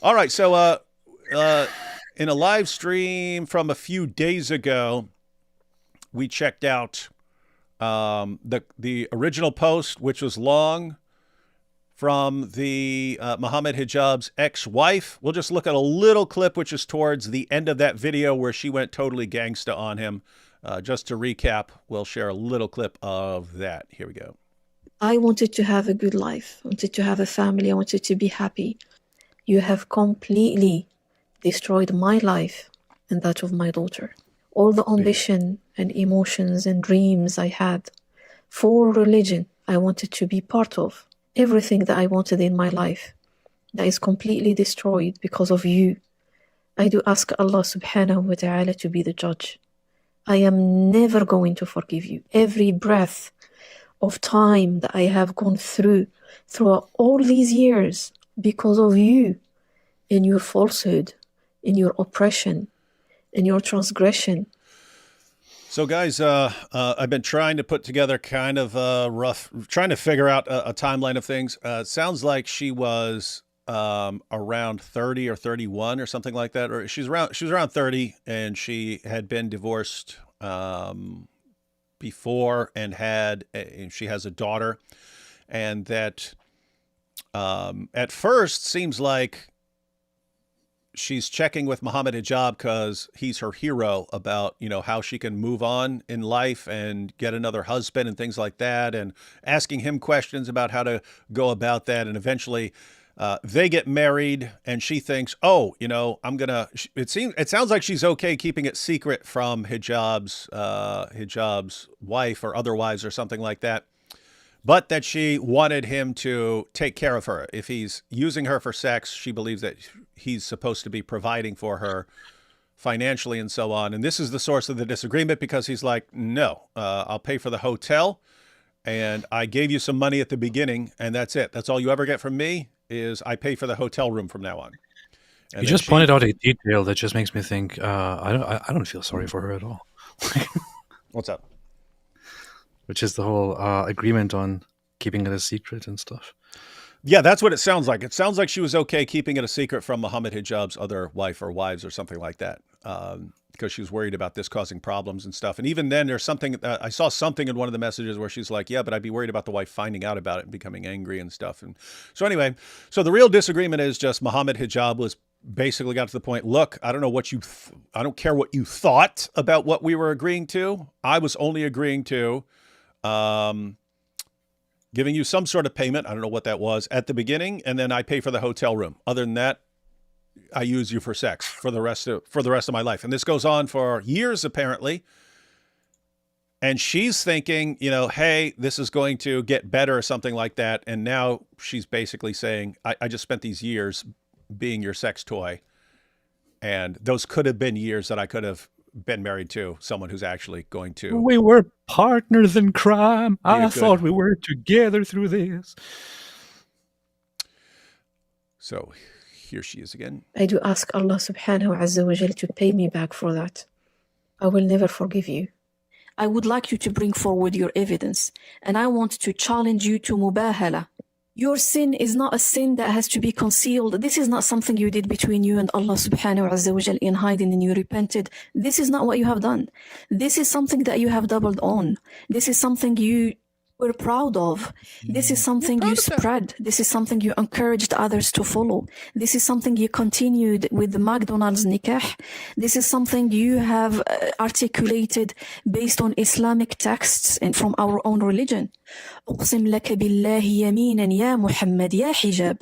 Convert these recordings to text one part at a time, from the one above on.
All right. So, in a live stream from a few days ago, we checked out the original post, which was long from the Mohammed Hijab's ex-wife. We'll just look at a little clip, which is towards the end of that video where she went totally gangsta on him. Just to recap, we'll share a little clip of that. Here we go. I wanted to have a good life, I wanted to have a family, I wanted to be happy. You have completely destroyed my life and that of my daughter. All the ambition and emotions and dreams I had for religion, I wanted to be part of. Everything that I wanted in my life, that is completely destroyed because of you. I do ask Allah subhanahu wa ta'ala to be the judge. I am never going to forgive you. Every breath of time that I have gone throughout all these years, because of you, in your falsehood, in your oppression, in your transgression. So, guys, I've been trying to put together kind of trying to figure out a timeline of things. It sounds like she was around 30 or 31 or something like that, or she was around 30, and she had been divorced before and she has a daughter, and that at first seems like she's checking with Mohammed Hijab because he's her hero about, how she can move on in life and get another husband and things like that, and asking him questions about how to go about that. And eventually they get married, and she thinks, oh, it sounds like she's okay keeping it secret from Hijab's wife or other wives or something like that, but that she wanted him to take care of her. If he's using her for sex, she believes that he's supposed to be providing for her financially and so on. And this is the source of the disagreement, because he's like, no, I'll pay for the hotel, and I gave you some money at the beginning, and that's it. That's all you ever get from me, is I pay for the hotel room from now on. And you just pointed out a detail that just makes me think, I don't feel sorry for her at all. What's up? Which is the whole agreement on keeping it a secret and stuff. Yeah, that's what it sounds like. It sounds like she was okay keeping it a secret from Mohammed Hijab's other wife or wives or something like that, because she was worried about this causing problems and stuff. And even then, there's something, I saw something in one of the messages where she's like, yeah, but I'd be worried about the wife finding out about it and becoming angry and stuff. And so anyway, so the real disagreement is just Mohammed Hijab was basically got to the point, look, I don't know what I don't care what you thought about what we were agreeing to. I was only agreeing to giving you some sort of payment. I don't know what that was at the beginning. And then I pay for the hotel room. Other than that, I use you for sex for the rest of my life. And this goes on for years, apparently. And she's thinking, hey, this is going to get better or something like that. And now she's basically saying, I just spent these years being your sex toy. And those could have been years that I could have been married to someone who's actually going to. We were partners in crime. I thought we were together through this. So here she is again. I do ask Allah subhanahu wa ta'ala to pay me back for that. I will never forgive you. I would like you to bring forward your evidence, and I want to challenge you to mubahala. Your sin is not a sin that has to be concealed. This is not something you did between you and Allah subhanahu wa ta'ala in hiding and you repented. This is not what you have done. This is something that you have doubled on. This is something you were proud of. This is something you spread. This is something you encouraged others to follow. This is something you continued with the McDonald's nikah. This is something you have articulated based on Islamic texts and from our own religion. أقسم لك بالله يمينا يا محمد يا حجاب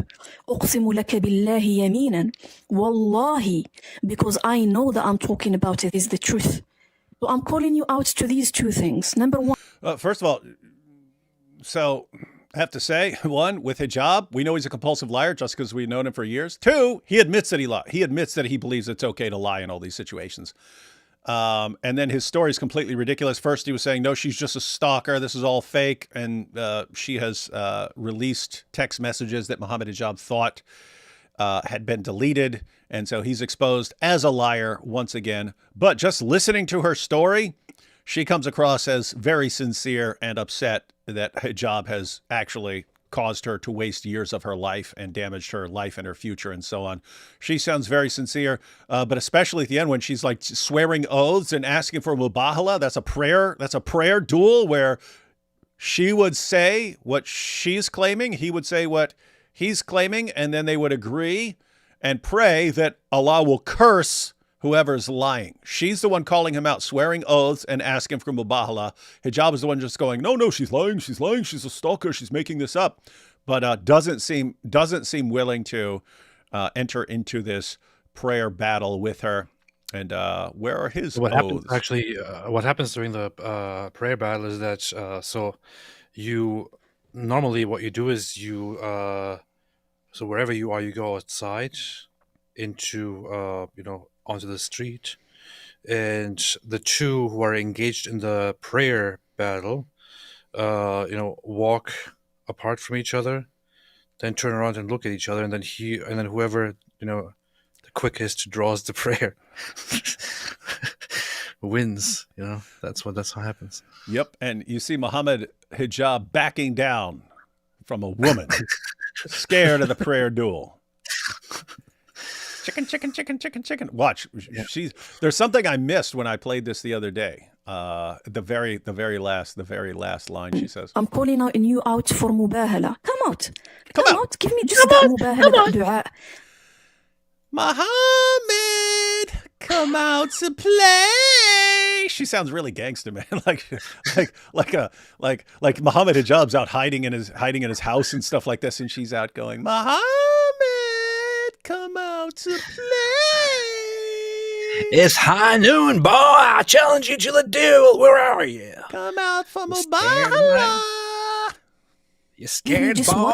أقسم لك بالله يمينا والله, because I know that I'm talking about it is the truth. So I'm calling you out to these two things. Number one. First of all, so I have to say, one, with Hijab, we know he's a compulsive liar just because we've known him for years. Two, he admits that he lied. He admits that he believes it's okay to lie in all these situations. And then his story is completely ridiculous. First, he was saying, no, she's just a stalker. This is all fake. And she has released text messages that Mohammed Hijab thought had been deleted. And so he's exposed as a liar once again. But just listening to her story, she comes across as very sincere and upset that Hijab has actually caused her to waste years of her life and damaged her life and her future and so on. She sounds very sincere, but especially at the end when she's like swearing oaths and asking for mubahala. That's a prayer. That's a prayer duel where she would say what she's claiming. He would say what he's claiming. And then they would agree and pray that Allah will curse whoever's lying. She's the one calling him out, swearing oaths and asking for mubahala. Hijab is the one just going, no, she's lying. She's lying. She's a stalker. She's making this up. But doesn't seem willing to enter into this prayer battle with her. And where are his What oaths? what happens during the prayer battle is that so you normally what you do is you so wherever you are, you go outside into onto the street, and the two who are engaged in the prayer battle walk apart from each other, then turn around and look at each other, and then whoever the quickest draws the prayer wins. That's how it happens. Yep. And you see Mohammed Hijab backing down from a woman scared of the prayer duel. Chicken. Watch. Yeah. There's something I missed when I played this the other day. The very last line she says. I'm calling out you out for mubahala. Come out. Come out. Give me just that mubahala dua. Mohammed, come out to play. She sounds really gangster, man. like Mohammed Hijab's out hiding in his house and stuff like this, and she's out going, Mohammed, come out to play. It's high noon, boy. I challenge you to the duel. Where are you? Come out for You scared, mubahala. You scared, just boy?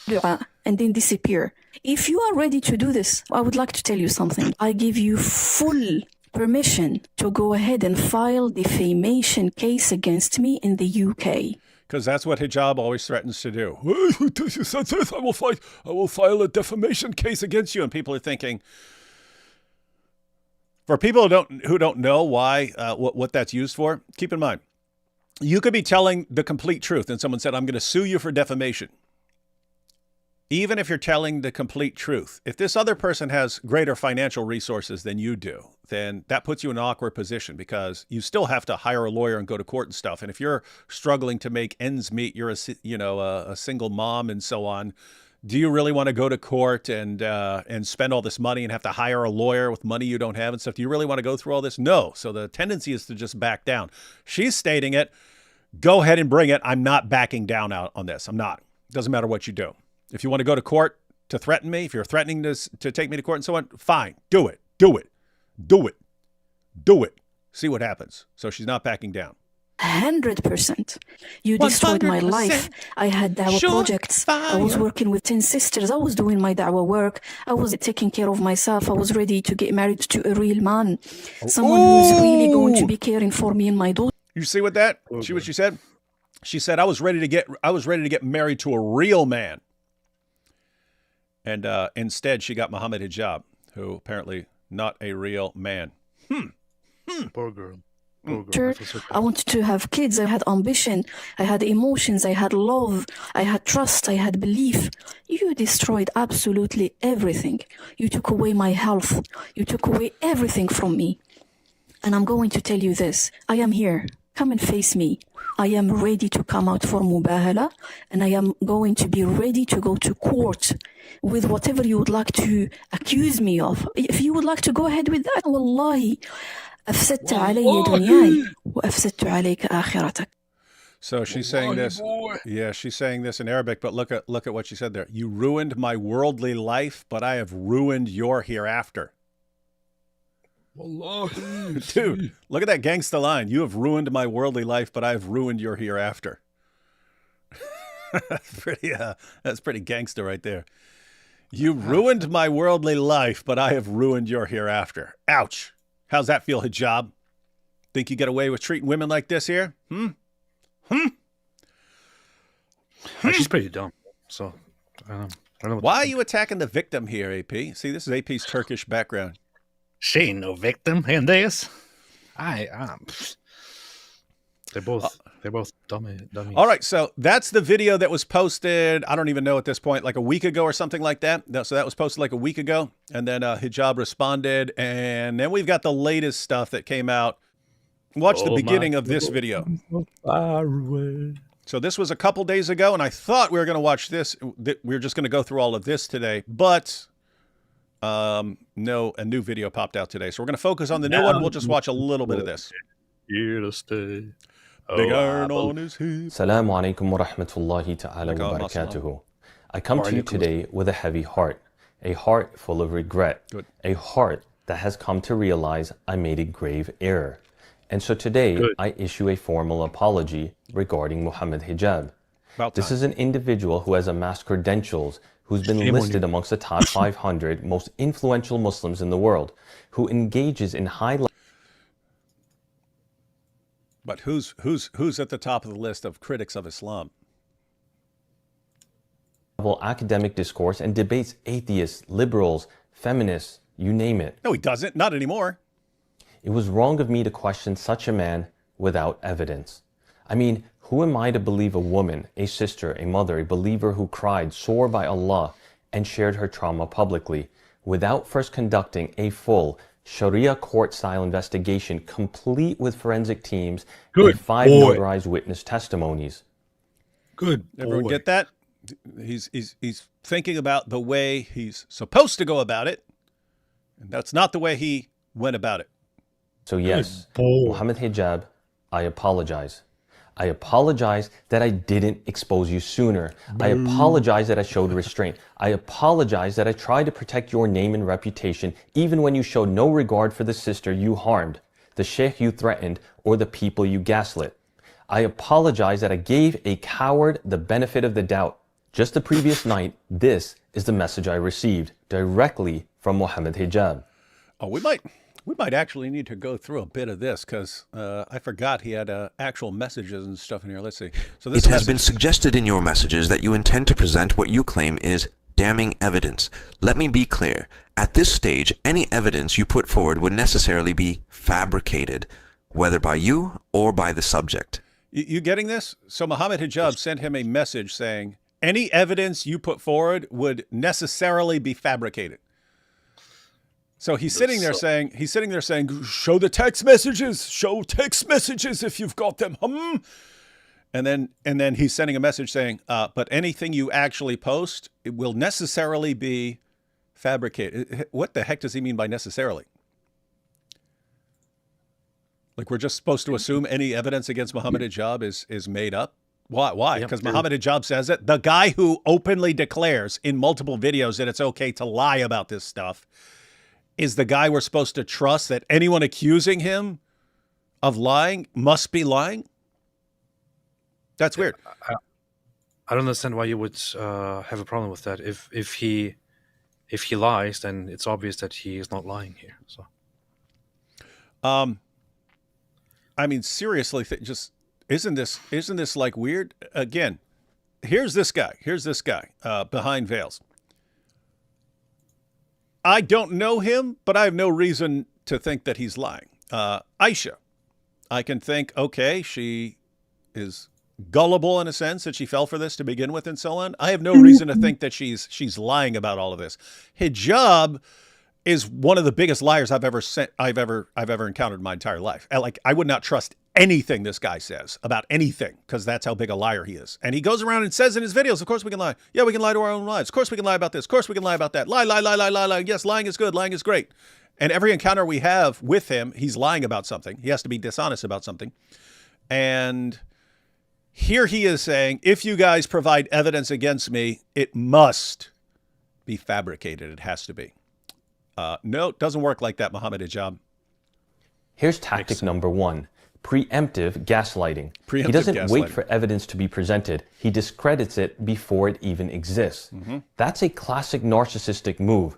Dua, and then disappear. If you are ready to do this, I would like to tell you something. I give you full permission to go ahead and file defamation case against me in the UK. Because that's what Hijab always threatens to do. I will file a defamation case against you. And people are thinking, for people who don't know why, what that's used for, keep in mind, you could be telling the complete truth and someone said, I'm going to sue you for defamation. Even if you're telling the complete truth, if this other person has greater financial resources than you do, then that puts you in an awkward position because you still have to hire a lawyer and go to court and stuff. And if you're struggling to make ends meet, you're a single mom and so on. Do you really want to go to court and spend all this money and have to hire a lawyer with money you don't have and stuff? Do you really want to go through all this? No. So the tendency is to just back down. She's stating it. Go ahead and bring it. I'm not backing down out on this. I'm not. Doesn't matter what you do. If you want to go to court to threaten me, if you're threatening to take me to court and so on, fine. Do it. See what happens. So she's not backing down. 100%. You destroyed my life. I had da'wah projects. I was working with 10 sisters. I was doing my da'wah work. I was taking care of myself. I was ready to get married to a real man. Someone who's really going to be caring for me and my daughter. You see what that? Okay. See what she said? She said, I was ready to get married to a real man. And instead, she got Mohammed Hijab, who apparently not a real man. Poor girl. I wanted to have kids. I had ambition. I had emotions. I had love. I had trust. I had belief. You destroyed absolutely everything. You took away my health. You took away everything from me. And I'm going to tell you this. I am here. Come and face me. I am ready to come out for mubahala, and I am going to be ready to go to court with whatever you would like to accuse me of. If you would like to go ahead with that, wallahi, أفسدت علي دنياي وأفسدت عليك آخرتك. So she's saying this. Yeah, she's saying this in Arabic, but look at what she said there. You ruined my worldly life, but I have ruined your hereafter. Dude, look at that gangsta line. You have ruined my worldly life, but I have ruined your hereafter. That's pretty gangsta right there. You ruined my worldly life, but I have ruined your hereafter. Ouch. How's that feel, Hijab? Think you get away with treating women like this here? She's pretty dumb. So I don't know. Why are you attacking the victim here, AP? See, this is AP's Turkish background. She ain't no victim in this. they're both dummies. All right, so that's the video that was posted, I don't even know at this point, like a week ago or something like that. So that was posted like a week ago, and then Hijab responded, and then we've got the latest stuff that came out. Watch the beginning of this video. So this was a couple days ago, and I thought we were going to watch this. We were just going to go through all of this today, but no, a new video popped out today. So we're going to focus on the new one. We'll just watch a little bit of this. Here to stay. Big iron on his hip. Assalamu alaikum wa rahmatullahi ta'ala wa barakatuhu. I come to you today with a heavy heart, a heart full of regret, a heart that has come to realize I made a grave error. And so today I issue a formal apology regarding Mohammed Hijab. This is an individual who has amassed credentials, who's been listed amongst the top 500 most influential Muslims in the world, who engages in high But who's at the top of the list of critics of Islam? level academic discourse and debates atheists, liberals, feminists, you name it. No, he doesn't. Not anymore. It was wrong of me to question such a man without evidence. I mean, who am I to believe a woman, a sister, a mother, a believer who cried sore by Allah and shared her trauma publicly without first conducting a full Sharia court-style investigation complete with forensic teams and 5 notarized witness testimonies? Everyone get that? He's thinking about the way he's supposed to go about it, and that's not the way he went about it. So yes, Mohammed Hijab, I apologize. I apologize that I didn't expose you sooner. I apologize that I showed restraint. I apologize that I tried to protect your name and reputation even when you showed no regard for the sister you harmed, the sheikh you threatened, or the people you gaslit. I apologize that I gave a coward the benefit of the doubt. Just the previous night, this is the message I received directly from Mohammed Hijab. Oh, we might actually need to go through a bit of this because I forgot he had actual messages and stuff in here. Let's see. So this It has been suggested in your messages that you intend to present what you claim is damning evidence. Let me be clear. At this stage, any evidence you put forward would necessarily be fabricated, whether by you or by the subject. You getting this? So Mohammed Hijab sent him a message saying, any evidence you put forward would necessarily be fabricated. So he's sitting there saying, show the text messages, show text messages if you've got them. And then he's sending a message saying, but anything you actually post, it will necessarily be fabricated. What the heck does he mean by necessarily? Like we're just supposed to assume any evidence against Mohammed Hijab is made up? Why? Because Mohammed Hijab says it. The guy who openly declares in multiple videos that it's okay to lie about this stuff is the guy we're supposed to trust, that anyone accusing him of lying must be lying? That's weird. I don't understand why you would have a problem with that. If he lies, then it's obvious that he is not lying here. So, I mean, seriously, just isn't this like weird? Again, here's this guy behind veils. I don't know him, but I have no reason to think that he's lying. Aisha, I can think, okay, she is gullible in a sense that she fell for this to begin with and so on. I have no reason to think that she's lying about all of this. Hijab is one of the biggest liars I've ever encountered in my entire life. Like, I would not trust anything this guy says about anything because that's how big a liar he is. And he goes around and says in his videos, of course we can lie. Yeah, we can lie to our own lives. Of course we can lie about this. Of course we can lie about that. Lie, lie, lie, lie, lie, lie. Yes, lying is good. Lying is great. And every encounter we have with him, he's lying about something. He has to be dishonest about something. And here he is saying, if you guys provide evidence against me, it must be fabricated. It has to be. No, it doesn't work like that, Mohammed Hijab. Here's tactic number 1. Preemptive gaslighting. He doesn't wait for evidence to be presented. He discredits it before it even exists. That's a classic narcissistic move.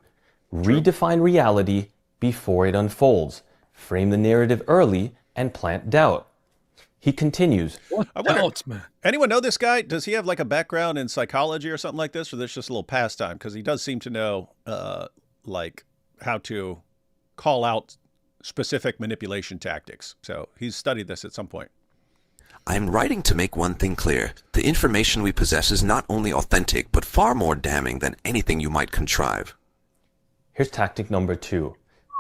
Redefine reality before it unfolds. Frame the narrative early and plant doubt. He continues. I wonder, anyone know this guy? Does he have like a background in psychology or something like this? Or this just a little pastime? Because he does seem to know like how to call out specific manipulation tactics. So he's studied this at some point. I'm writing to make one thing clear. The information we possess is not only authentic, but far more damning than anything you might contrive. Here's tactic number 2,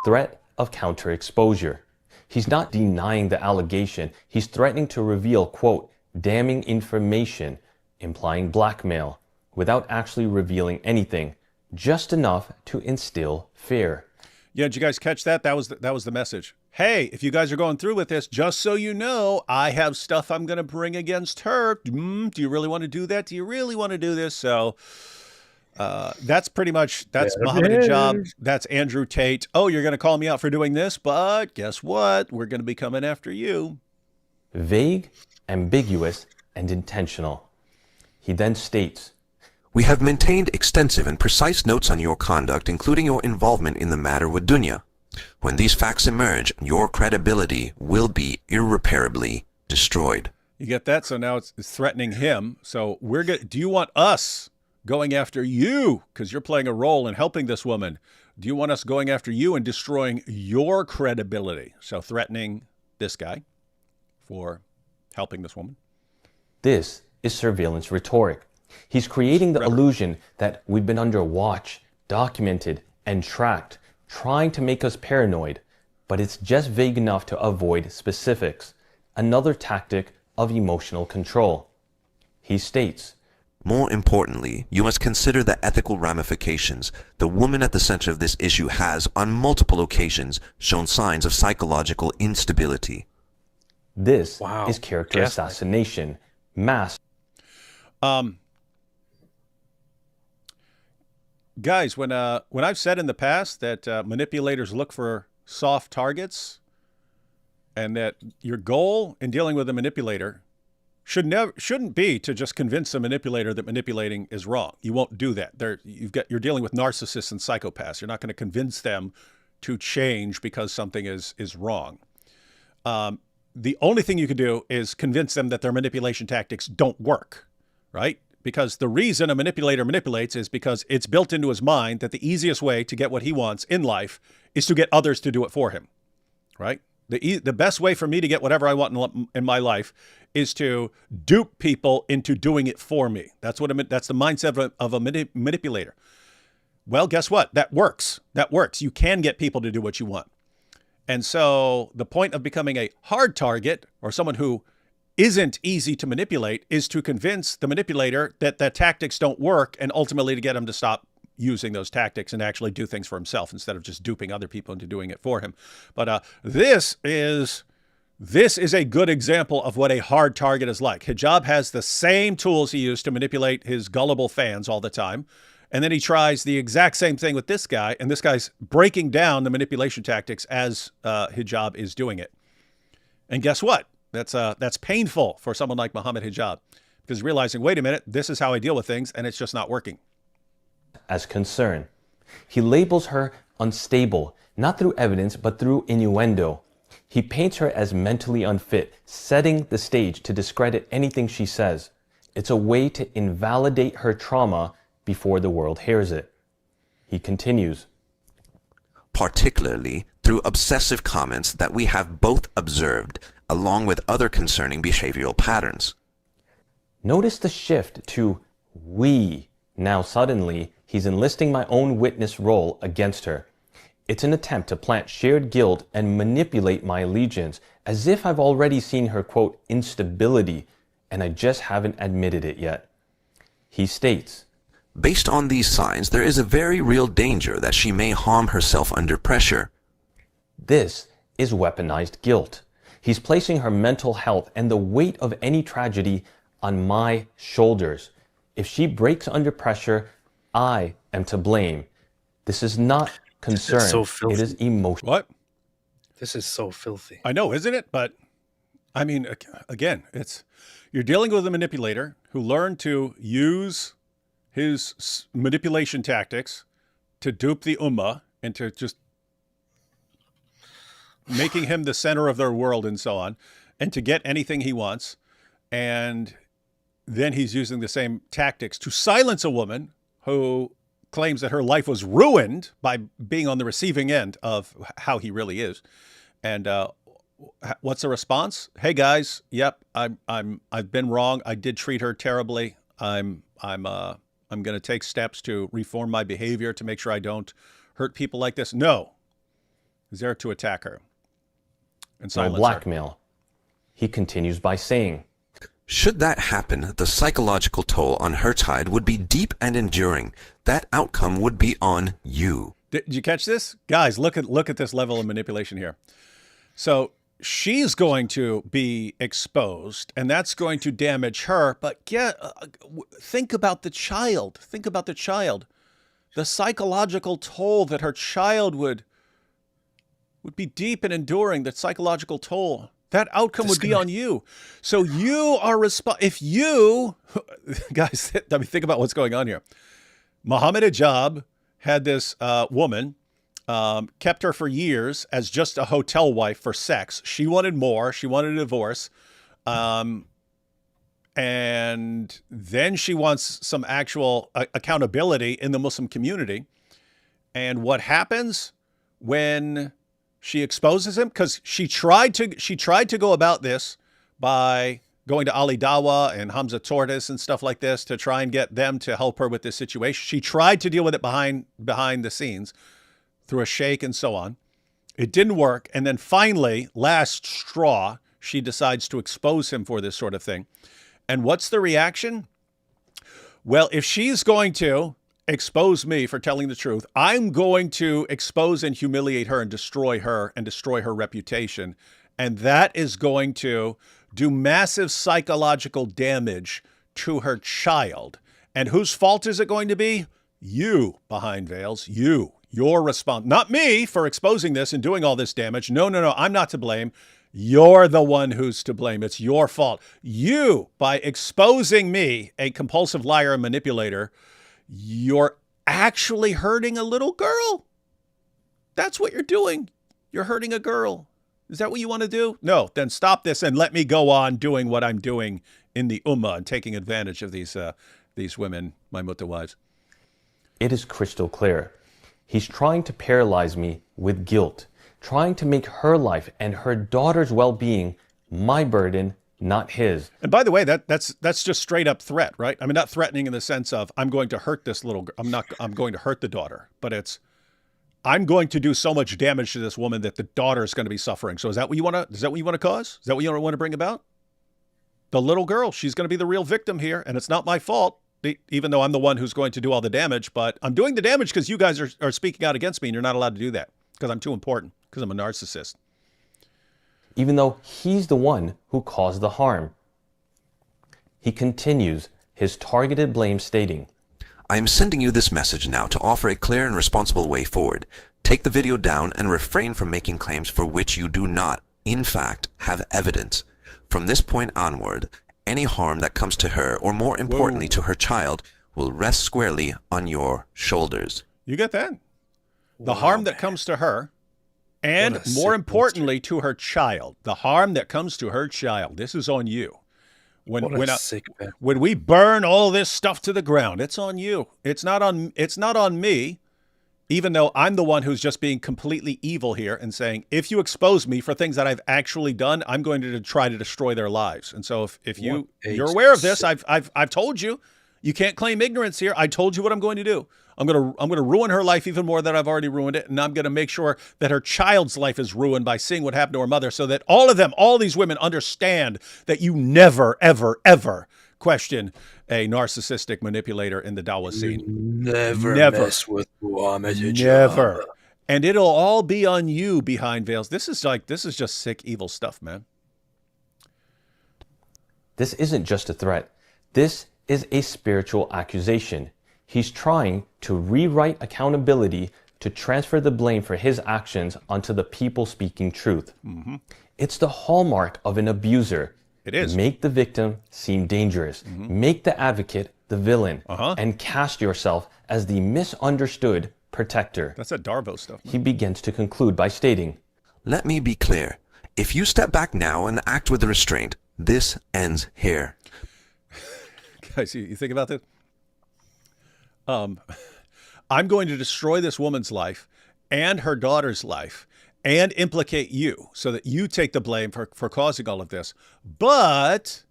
threat of counter-exposure. He's not denying the allegation. He's threatening to reveal, quote, damning information, implying blackmail, without actually revealing anything, just enough to instill fear. Yeah, did you guys catch that? That was the message. Hey, if you guys are going through with this, just so you know, I have stuff I'm going to bring against her. Do you really want to do that? Do you really want to do this? So that's Mohammed Hijab. That's Andrew Tate. Oh, you're going to call me out for doing this, but guess what? We're going to be coming after you. Vague, ambiguous, and intentional. He then states, We have maintained extensive and precise notes on your conduct, including your involvement in the matter with Dunya. When these facts emerge, your credibility will be irreparably destroyed. You get that? So now it's threatening him. So do you want us going after you? Because you're playing a role in helping this woman. Do you want us going after you and destroying your credibility? So threatening this guy for helping this woman. this is surveillance rhetoric. He's creating the illusion that we've been under watch, documented, and tracked, trying to make us paranoid, but it's just vague enough to avoid specifics. Another tactic of emotional control. He states, More importantly, you must consider the ethical ramifications. The woman at the center of this issue has, on multiple occasions, shown signs of psychological instability. this is character assassination, masked. Guys, when I've said in the past that manipulators look for soft targets, and that your goal in dealing with a manipulator shouldn't be to just convince a manipulator that manipulating is wrong. You won't do that. You're dealing with narcissists and psychopaths. You're not going to convince them to change because something is wrong. The only thing you can do is convince them that their manipulation tactics don't work, right? Because the reason a manipulator manipulates is because it's built into his mind that the easiest way to get what he wants in life is to get others to do it for him, right? The best way for me to get whatever I want in my life is to dupe people into doing it for me. That's the mindset of a manipulator. Well, guess what? That works. That works. You can get people to do what you want. And so the point of becoming a hard target, or someone who isn't easy to manipulate, is to convince the manipulator that the tactics don't work, and ultimately to get him to stop using those tactics and actually do things for himself instead of just duping other people into doing it for him. But this is a good example of what a hard target is like. Hijab has the same tools he used to manipulate his gullible fans all the time. And then he tries the exact same thing with this guy, and this guy's breaking down the manipulation tactics as Hijab is doing it. And guess what? That's painful for someone like Mohammed Hijab, because realizing, wait a minute, this is how I deal with things, and it's just not working. As concern. He labels her unstable, not through evidence, but through innuendo. He paints her as mentally unfit, setting the stage to discredit anything she says. It's a way to invalidate her trauma before the world hears it. He continues, Particularly through obsessive comments that we have both observed, along with other concerning behavioral patterns. Notice the shift to we. Now suddenly, he's enlisting my own witness role against her. It's an attempt to plant shared guilt and manipulate my allegiance, as if I've already seen her, quote, instability, and I just haven't admitted it yet. He states, Based on these signs, there is a very real danger that she may harm herself under pressure. This is weaponized guilt. He's placing her mental health and the weight of any tragedy on my shoulders. If she breaks under pressure, I am to blame. This is not concern. so filthy. It is emotion. What? This is so filthy. I know, isn't it? But I mean, again, you're dealing with a manipulator who learned to use his manipulation tactics to dupe the ummah into just making him the center of their world and so on, and to get anything he wants. And then he's using the same tactics to silence a woman who claims that her life was ruined by being on the receiving end of how he really is. And What's the response? Hey guys, yep, I've been wrong. I did treat her terribly. I'm going to take steps to reform my behavior to make sure I don't hurt people like this. No, he's there to attack her and by silence her. blackmail. He continues by saying, Should that happen, the psychological toll on her side would be deep and enduring. That outcome would be on you. Did you catch this? Guys, look at this level of manipulation here. So she's going to be exposed, and that's going to damage her. But think about the child. Think about the child. The psychological toll that her child would be deep and enduring. The psychological toll. That outcome would be on you. So you are if you, guys, I mean, think about what's going on here. Mohammed Hijab had this woman, kept her for years as just a hotel wife for sex. She wanted more. She wanted a divorce. And then she wants some actual accountability in the Muslim community. And what happens when she exposes him? Because she tried to go about this by going to Ali Dawa and Hamza Tortis and stuff like this to try and get them to help her with this situation. She tried to deal with it behind the scenes through a sheikh and so on. It didn't work. And then finally, last straw, she decides to expose him for this sort of thing. And what's the reaction? Well, if she's going to expose me for telling the truth, I'm going to expose and humiliate her and destroy her reputation. And that is going to do massive psychological damage to her child. And whose fault is it going to be? You, behind veils, you. Your response, not me for exposing this and doing all this damage. No, I'm not to blame. You're the one who's to blame. It's your fault. You, by exposing me, a compulsive liar and manipulator, you're actually hurting a little girl. That's what you're doing. You're hurting a girl. Is that what you want to do? No, then stop this and let me go on doing what I'm doing in the ummah and taking advantage of these women, my mutawives. it is crystal clear. He's trying to paralyze me with guilt, trying to make her life and her daughter's well-being my burden, not his. And by the way, that's just straight up threat, right? I mean, not threatening in the sense of I'm going to hurt this little girl. I'm going to hurt the daughter, but it's I'm going to do so much damage to this woman that the daughter is going to be suffering. So is that what you want to cause? Is that what you want to bring about? The little girl, she's going to be the real victim here, and it's not my fault, even though I'm the one who's going to do all the damage, but I'm doing the damage because you guys are speaking out against me, and you're not allowed to do that because I'm too important, because I'm a narcissist. Even though he's the one who caused the harm. He continues his targeted blame, stating, I am sending you this message now to offer a clear and responsible way forward. Take the video down and refrain from making claims for which you do not, in fact, have evidence. From this point onward, any harm that comes to her, or more importantly to her child, will rest squarely on your shoulders. You get that? The harm that comes to her, and more importantly to her child. The harm that comes to her child. This is on you. When we burn all this stuff to the ground, it's on you. It's not on me, even though I'm the one who's just being completely evil here and saying, if you expose me for things that I've actually done, I'm going to try to destroy their lives. And so if you're aware of this, I've told you, you can't claim ignorance here. I told you what I'm going to do. I'm going to ruin her life even more than I've already ruined it. And I'm going to make sure that her child's life is ruined by seeing what happened to her mother, so that all these women understand that you never, ever, ever question a narcissistic manipulator in the Dawah scene. Never mess with Mohammed Hijab. Never. And it'll all be on you behind veils. This is just sick, evil stuff, man. this isn't just a threat. This is a spiritual accusation. He's trying to rewrite accountability to transfer the blame for his actions onto the people speaking truth. Mm-hmm. It's the hallmark of an abuser. It is. Make the victim seem dangerous. Mm-hmm. Make the advocate the villain. Uh-huh. And cast yourself as the misunderstood protector. That's that Darvo stuff. He begins to conclude by stating, Let me be clear. If you step back now and act with restraint, this ends here. Guys, you think about this? I'm going to destroy this woman's life and her daughter's life, and implicate you so that you take the blame for causing all of this. But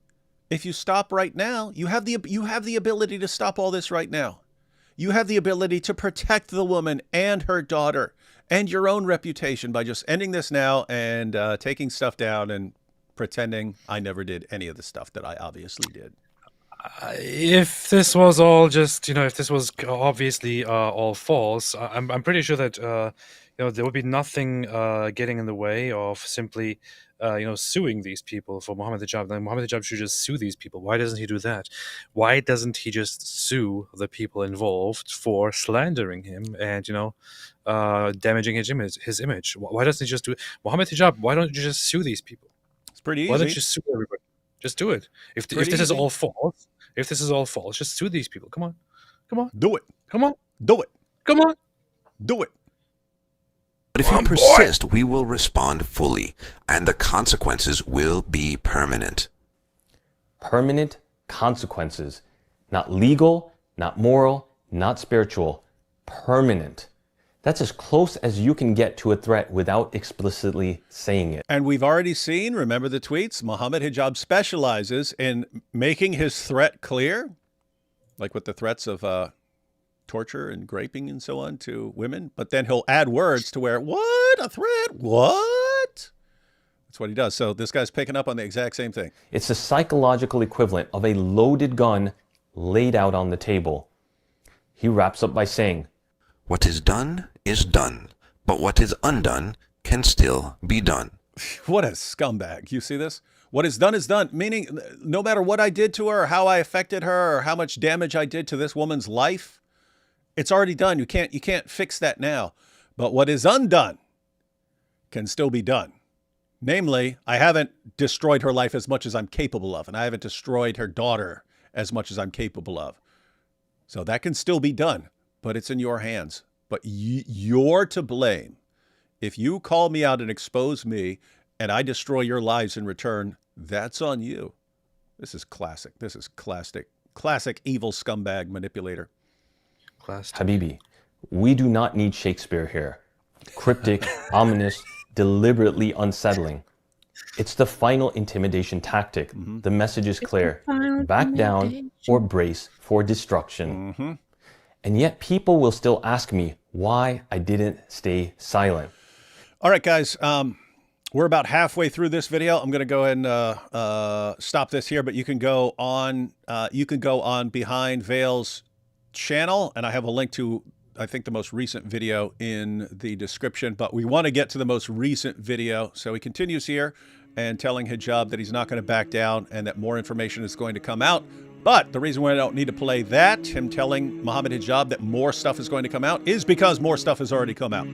if you stop right now, you have the ability to stop all this right now. You have the ability to protect the woman and her daughter and your own reputation by just ending this now and taking stuff down and pretending I never did any of the stuff that I obviously did. If this was all just, if this was obviously all false, I'm pretty sure that there would be nothing getting in the way of simply suing these people for Mohammed Hijab. Then Mohammed Hijab should just sue these people. Why doesn't he do that? Why doesn't he just sue the people involved for slandering him and damaging his image? Why doesn't he just do it? Mohammed Hijab, why don't you just sue these people? It's pretty easy. Why don't you sue everybody? Just do it. If this is all false, just sue these people. Come on. Do it. Come on. Do it. Come on. Do it. But if you persist, we will respond fully, and the consequences will be permanent. Permanent consequences. Not legal, not moral, not spiritual. Permanent. That's as close as you can get to a threat without explicitly saying it. And we've already seen, remember the tweets, Mohammed Hijab specializes in making his threat clear, like with the threats of torture and raping and so on to women. But then he'll add words to where, what? A threat? What? That's what he does. So this guy's picking up on the exact same thing. It's the psychological equivalent of a loaded gun laid out on the table. He wraps up by saying, What is done, but what is undone can still be done. What a scumbag. You see this? What is done, meaning no matter what I did to her or how I affected her or how much damage I did to this woman's life, it's already done. You can't fix that now. But what is undone can still be done. Namely, I haven't destroyed her life as much as I'm capable of, and I haven't destroyed her daughter as much as I'm capable of. So that can still be done, but it's in your hands. But you're to blame. If you call me out and expose me and I destroy your lives in return, that's on you. This is classic. This is classic evil scumbag manipulator. Classic. Habibi, we do not need Shakespeare here. Cryptic, ominous, deliberately unsettling. It's the final intimidation tactic. Mm-hmm. The message is clear. Back down or brace for destruction. Mm-hmm. And yet people will still ask me why I didn't stay silent. All right, guys. We're about halfway through this video. I'm going to go ahead and stop this here, but you can go on Behind Veil's channel, and I have a link to, I think, the most recent video in the description. But we want to get to the most recent video, so he continues here and telling Hijab that he's not going to back down and that more information is going to come out. But the reason why I don't need to play that, him telling Mohammed Hijab that more stuff is going to come out, is because more stuff has already come out.